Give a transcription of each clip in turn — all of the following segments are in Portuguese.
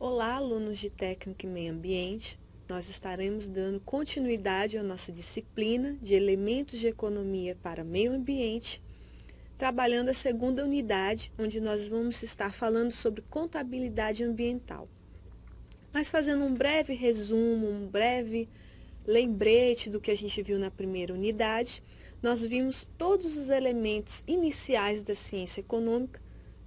Olá, alunos de Técnico em Meio Ambiente. Nós estaremos dando continuidade à nossa disciplina de Elementos de Economia para Meio Ambiente, trabalhando a segunda unidade, onde nós vamos estar falando sobre contabilidade ambiental. Mas fazendo um breve resumo, um breve lembrete do que a gente viu na primeira unidade, nós vimos todos os elementos iniciais da ciência econômica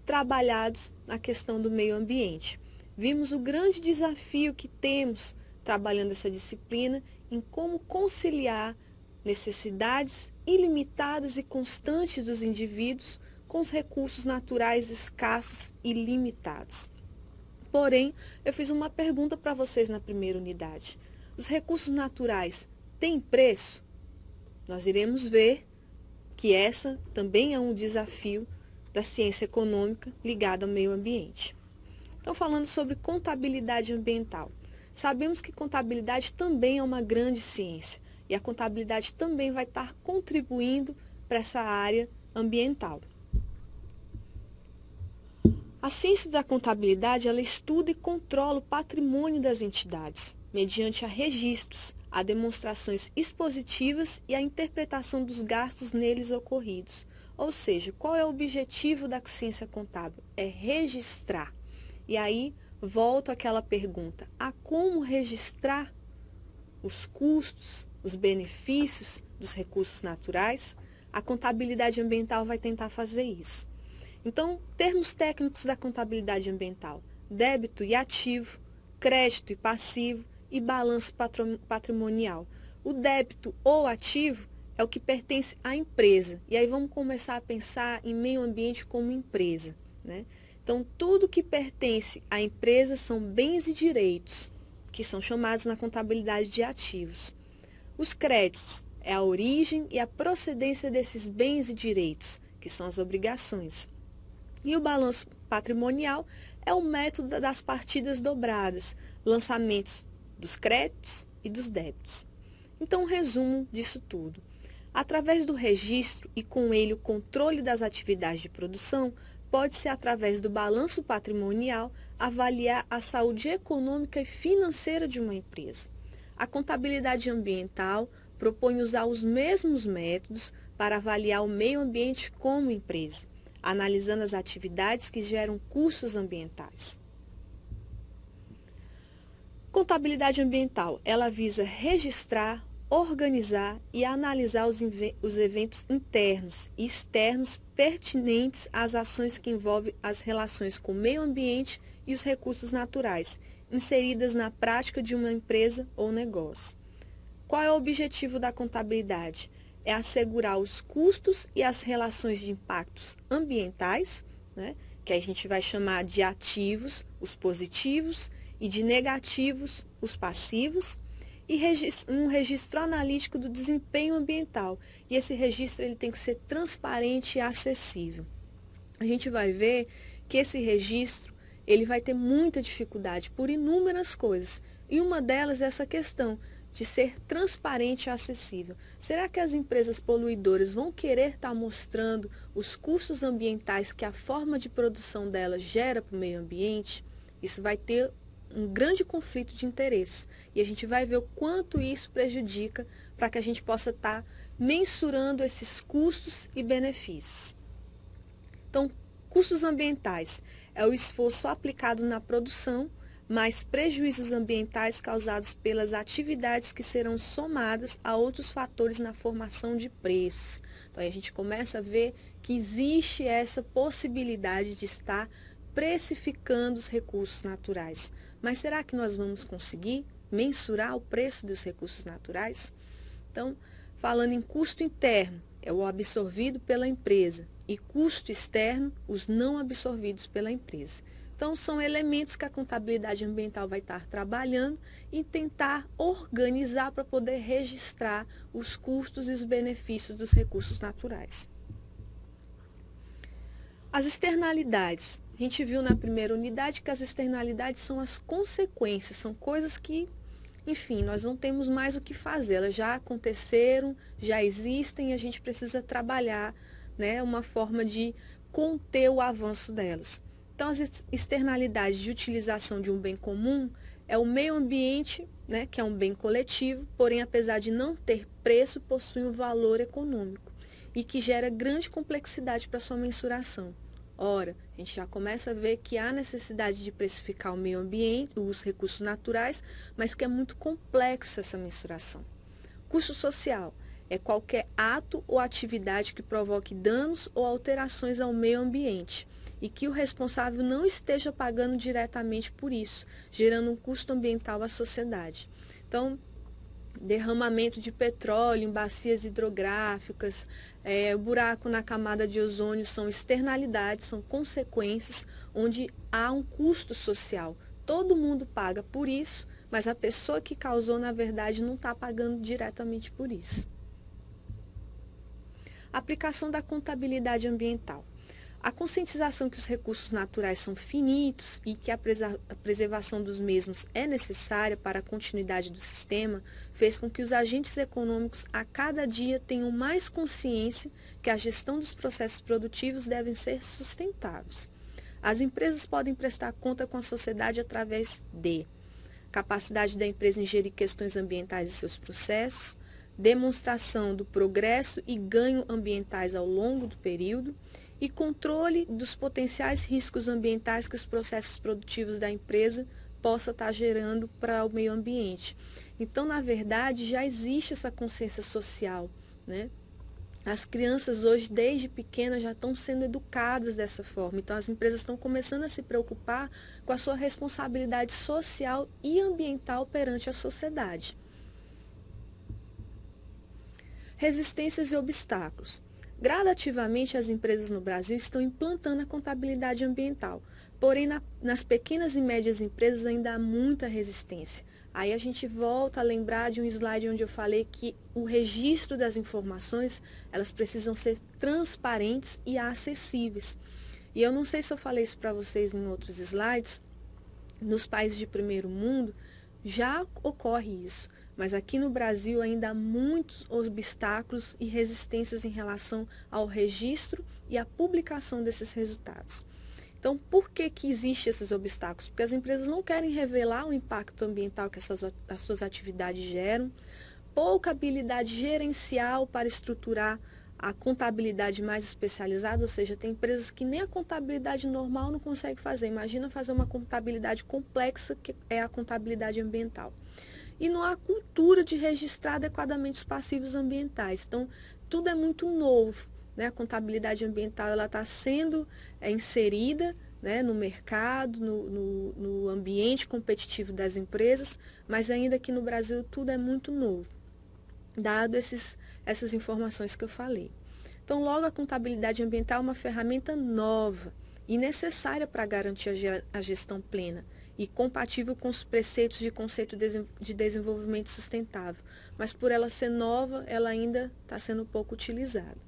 trabalhados na questão do meio ambiente. Vimos o grande desafio que temos trabalhando essa disciplina em como conciliar necessidades ilimitadas e constantes dos indivíduos com os recursos naturais escassos e limitados. Porém, eu fiz uma pergunta para vocês na primeira unidade. Os recursos naturais têm preço? Nós iremos ver que essa também é um desafio da ciência econômica ligada ao meio ambiente. Então, falando sobre contabilidade ambiental. Sabemos que contabilidade também é uma grande ciência e a contabilidade também vai estar contribuindo para essa área ambiental. A ciência da contabilidade, ela estuda e controla o patrimônio das entidades, mediante a registros, a demonstrações expositivas e a interpretação dos gastos neles ocorridos. Ou seja, qual é o objetivo da ciência contábil? É registrar. E aí, volto àquela pergunta, a como registrar os custos, os benefícios dos recursos naturais? A contabilidade ambiental vai tentar fazer isso. Então, termos técnicos da contabilidade ambiental: débito e ativo, crédito e passivo e balanço patrimonial. O débito ou ativo é o que pertence à empresa. E aí vamos começar a pensar em meio ambiente como empresa, né? Então, tudo que pertence à empresa são bens e direitos, que são chamados na contabilidade de ativos. Os créditos é a origem e a procedência desses bens e direitos, que são as obrigações. E o balanço patrimonial é o método das partidas dobradas, lançamentos dos créditos e dos débitos. Então, um resumo disso tudo. Através do registro e com ele o controle das atividades de produção, pode-se, através do balanço patrimonial, avaliar a saúde econômica e financeira de uma empresa. A contabilidade ambiental propõe usar os mesmos métodos para avaliar o meio ambiente como empresa, analisando as atividades que geram custos ambientais. Contabilidade ambiental, ela visa registrar, organizar e analisar os eventos internos e externos pertinentes às ações que envolvem as relações com o meio ambiente e os recursos naturais, inseridas na prática de uma empresa ou negócio. Qual é o objetivo da contabilidade? É assegurar os custos e as relações de impactos ambientais, né, que a gente vai chamar de ativos, os positivos, e de negativos, os passivos, e um registro analítico do desempenho ambiental. E esse registro ele tem que ser transparente e acessível. A gente vai ver que esse registro ele vai ter muita dificuldade por inúmeras coisas. E uma delas é essa questão de ser transparente e acessível. Será que as empresas poluidoras vão querer estar mostrando os custos ambientais que a forma de produção delas gera para o meio ambiente? Isso vai ter um grande conflito de interesse. E a gente vai ver o quanto isso prejudica para que a gente possa estar mensurando esses custos e benefícios. Então, custos ambientais é o esforço aplicado na produção, mais prejuízos ambientais causados pelas atividades que serão somadas a outros fatores na formação de preços. Então, aí a gente começa a ver que existe essa possibilidade de estar precificando os recursos naturais. Mas será que nós vamos conseguir mensurar o preço dos recursos naturais? Então, falando em custo interno, é o absorvido pela empresa, e custo externo, os não absorvidos pela empresa. Então, são elementos que a contabilidade ambiental vai estar trabalhando e tentar organizar para poder registrar os custos e os benefícios dos recursos naturais. As externalidades. A gente viu na primeira unidade que as externalidades são as consequências, são coisas que, enfim, nós não temos mais o que fazer, elas já aconteceram, já existem e a gente precisa trabalhar, né, uma forma de conter o avanço delas. Então, as externalidades de utilização de um bem comum é o meio ambiente, né, que é um bem coletivo, porém, apesar de não ter preço, possui um valor econômico e que gera grande complexidade para sua mensuração. Ora, a gente já começa a ver que há necessidade de precificar o meio ambiente, os recursos naturais, mas que é muito complexa essa mensuração. Custo social é qualquer ato ou atividade que provoque danos ou alterações ao meio ambiente e que o responsável não esteja pagando diretamente por isso, gerando um custo ambiental à sociedade. Então, derramamento de petróleo em bacias hidrográficas, buraco na camada de ozônio são externalidades, são consequências onde há um custo social. Todo mundo paga por isso, mas a pessoa que causou, na verdade, não está pagando diretamente por isso. Aplicação da contabilidade ambiental. A conscientização que os recursos naturais são finitos e que a preservação dos mesmos é necessária para a continuidade do sistema fez com que os agentes econômicos a cada dia tenham mais consciência que a gestão dos processos produtivos devem ser sustentáveis. As empresas podem prestar conta com a sociedade através de capacidade da empresa em gerir questões ambientais e seus processos, demonstração do progresso e ganho ambientais ao longo do período, e controle dos potenciais riscos ambientais que os processos produtivos da empresa possa estar gerando para o meio ambiente. Então, na verdade, já existe essa consciência social, né? As crianças hoje, desde pequenas, já estão sendo educadas dessa forma. Então, as empresas estão começando a se preocupar com a sua responsabilidade social e ambiental perante a sociedade. Resistências e obstáculos. Gradativamente, as empresas no Brasil estão implantando a contabilidade ambiental, porém, nas pequenas e médias empresas ainda há muita resistência. Aí a gente volta a lembrar de um slide onde eu falei que o registro das informações, elas precisam ser transparentes e acessíveis. E eu não sei se eu falei isso para vocês em outros slides, nos países de primeiro mundo já ocorre isso. Mas aqui no Brasil ainda há muitos obstáculos e resistências em relação ao registro e à publicação desses resultados. Então, por que existem esses obstáculos? Porque as empresas não querem revelar o impacto ambiental que as suas atividades geram, pouca habilidade gerencial para estruturar a contabilidade mais especializada, ou seja, tem empresas que nem a contabilidade normal não conseguem fazer. Imagina fazer uma contabilidade complexa, que é a contabilidade ambiental. E não há cultura de registrar adequadamente os passivos ambientais. Então, tudo é muito novo, né? A contabilidade ambiental ela está sendo inserida, né, no mercado, no ambiente competitivo das empresas, mas ainda aqui no Brasil tudo é muito novo, dado essas informações que eu falei. Então, logo, a contabilidade ambiental é uma ferramenta nova e necessária para garantir a gestão plena e compatível com os preceitos de conceito de desenvolvimento sustentável. Mas por ela ser nova, ela ainda está sendo pouco utilizada.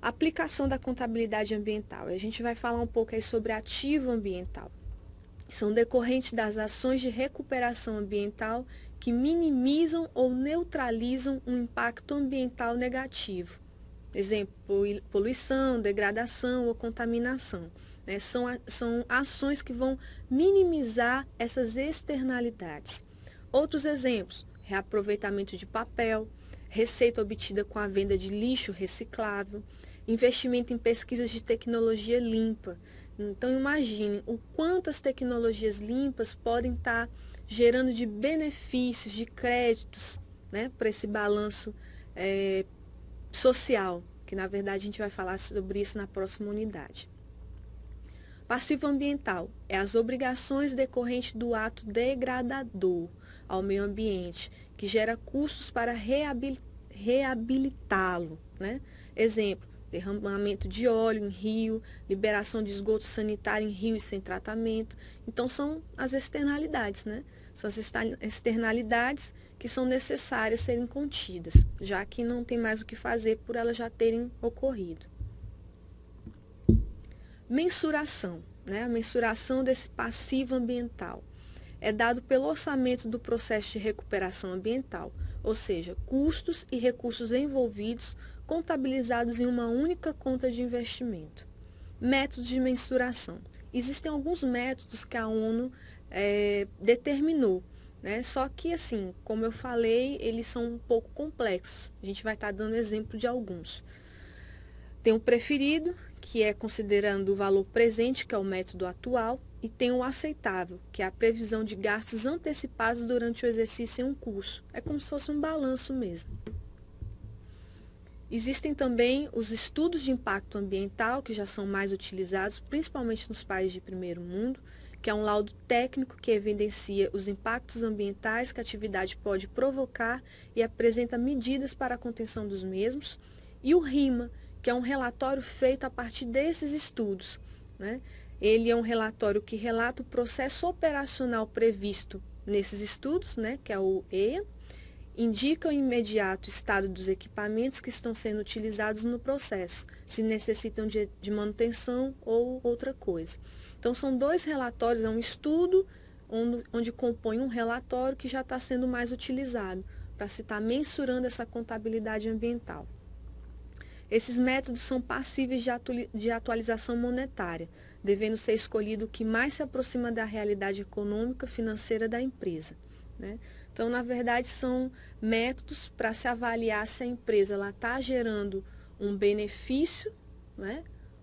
Aplicação da contabilidade ambiental. A gente vai falar um pouco aí sobre ativo ambiental. São decorrentes das ações de recuperação ambiental que minimizam ou neutralizam um impacto ambiental negativo. Exemplo, poluição, degradação ou contaminação. São ações que vão minimizar essas externalidades. Outros exemplos, reaproveitamento de papel, receita obtida com a venda de lixo reciclável, investimento em pesquisas de tecnologia limpa. Então, imagine o quanto as tecnologias limpas podem estar gerando de benefícios, de créditos, né, para esse balanço social, que na verdade a gente vai falar sobre isso na próxima unidade. Passivo ambiental é as obrigações decorrentes do ato degradador ao meio ambiente, que gera custos para reabilitá-lo, né? Exemplo, derramamento de óleo em rio, liberação de esgoto sanitário em rios sem tratamento. Então, são as externalidades, né? São as externalidades que são necessárias serem contidas, já que não tem mais o que fazer por elas já terem ocorrido. Mensuração, né? A mensuração desse passivo ambiental é dado pelo orçamento do processo de recuperação ambiental, ou seja, custos e recursos envolvidos contabilizados em uma única conta de investimento. Métodos de mensuração. Existem alguns métodos que a ONU determinou, né? Só que, assim, como eu falei, eles são um pouco complexos. A gente vai estar dando exemplo de alguns. Tem o preferido, que é considerando o valor presente, que é o método atual, e tem o aceitável, que é a previsão de gastos antecipados durante o exercício em um curso. É como se fosse um balanço mesmo. Existem também os estudos de impacto ambiental, que já são mais utilizados, principalmente nos países de primeiro mundo, que é um laudo técnico que evidencia os impactos ambientais que a atividade pode provocar e apresenta medidas para a contenção dos mesmos. E o RIMA, que é um relatório feito a partir desses estudos, né? Ele é um relatório que relata o processo operacional previsto nesses estudos, né? Que é o EIA, indica o imediato estado dos equipamentos que estão sendo utilizados no processo, se necessitam de manutenção ou outra coisa. Então, são dois relatórios, é um estudo onde compõe um relatório que já está sendo mais utilizado para se estar mensurando essa contabilidade ambiental. Esses métodos são passíveis de atualização monetária, devendo ser escolhido o que mais se aproxima da realidade econômica financeira da empresa, né? Então, na verdade, são métodos para se avaliar se a empresa está gerando um benefício, né?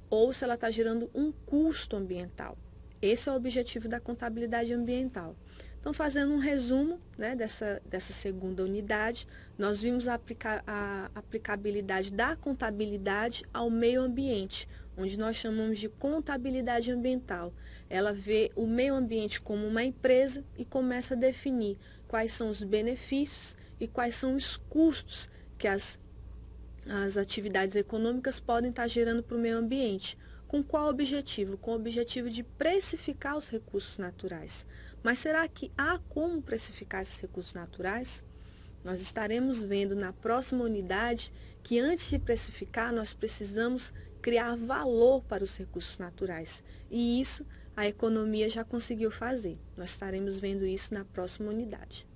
Ou se ela está gerando um custo ambiental. Esse é o objetivo da contabilidade ambiental. Então, fazendo um resumo, né, dessa segunda unidade, nós vimos a aplicabilidade da contabilidade ao meio ambiente, onde nós chamamos de contabilidade ambiental. Ela vê o meio ambiente como uma empresa e começa a definir quais são os benefícios e quais são os custos que as atividades econômicas podem estar gerando para o meio ambiente. Com qual objetivo? Com o objetivo de precificar os recursos naturais. Mas será que há como precificar esses recursos naturais? Nós estaremos vendo na próxima unidade que antes de precificar nós precisamos criar valor para os recursos naturais. E isso a economia já conseguiu fazer. Nós estaremos vendo isso na próxima unidade.